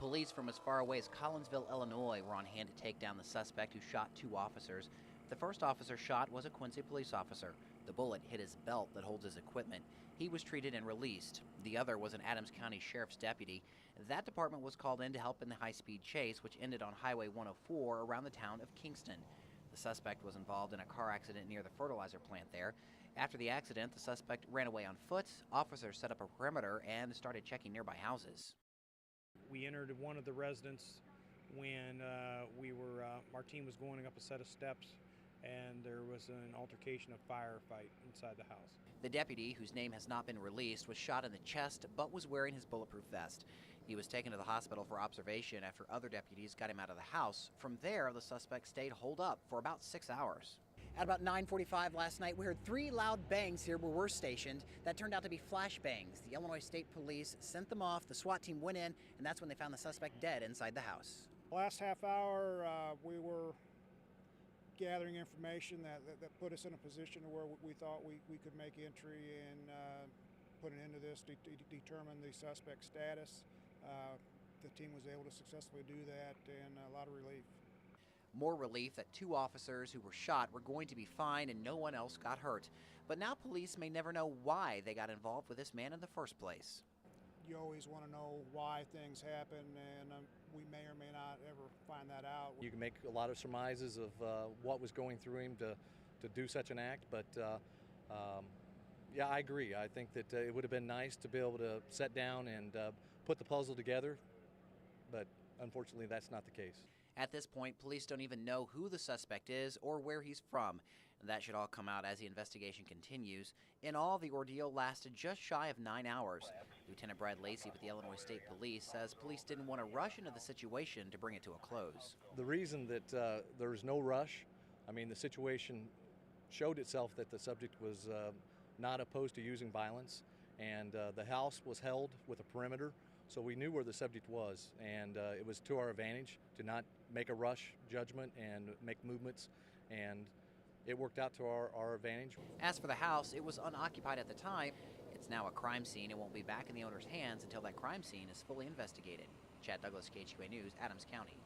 Police from as far away as Collinsville, Illinois were on hand to take down the suspect who shot 2 officers. The first officer shot was a Quincy police officer. The bullet hit his belt that holds his equipment. He was treated and released. The other was an Adams County Sheriff's deputy. That department was called in to help in the high-speed chase, which ended on Highway 104 around the town of Kingston. The suspect was involved in a car accident near the fertilizer plant there. After the accident, the suspect ran away on foot. Officers set up a perimeter and started checking nearby houses. We entered one of the residences when our team was going up a set of steps, and there was an altercation, a firefight inside the house. The deputy, whose name has not been released, was shot in the chest but was wearing his bulletproof vest. He was taken to the hospital for observation after other deputies got him out of the house. From there, the suspect stayed holed up for about 6 hours. At about 9:45 last night, we heard 3 loud bangs here where we're stationed. That turned out to be flash bangs. The Illinois State Police sent them off, the SWAT team went in, and that's when they found the suspect dead inside the house. Last half hour, we were gathering information that put us in a position where we thought we could make entry and put an end to this, determine the suspect's status. The team was able to successfully do that, and a lot of relief. More relief that 2 officers who were shot were going to be fine and no one else got hurt. But now police may never know why they got involved with this man in the first place. You always want to know why things happen, and we may or may not ever find that out. You can make a lot of surmises of what was going through him to do such an act, but yeah, I agree. I think that it would have been nice to be able to sit down and put the puzzle together, but unfortunately that's not the case. At this point, police don't even know who the suspect is or where he's from. That should all come out as the investigation continues. In all, the ordeal lasted just shy of 9 hours. Lieutenant Brad Lacey with the Illinois State Police says police didn't want to rush into the situation to bring it to a close. The reason that there was no rush, I mean, the situation showed itself that the subject was not opposed to using violence, and the house was held with a perimeter. So we knew where the subject was, and it was to our advantage to not make a rush judgment and make movements, and it worked out to our advantage. As for the house, it was unoccupied at the time. It's now a crime scene and won't be back in the owner's hands until that crime scene is fully investigated. Chad Douglas, KHUA News, Adams County.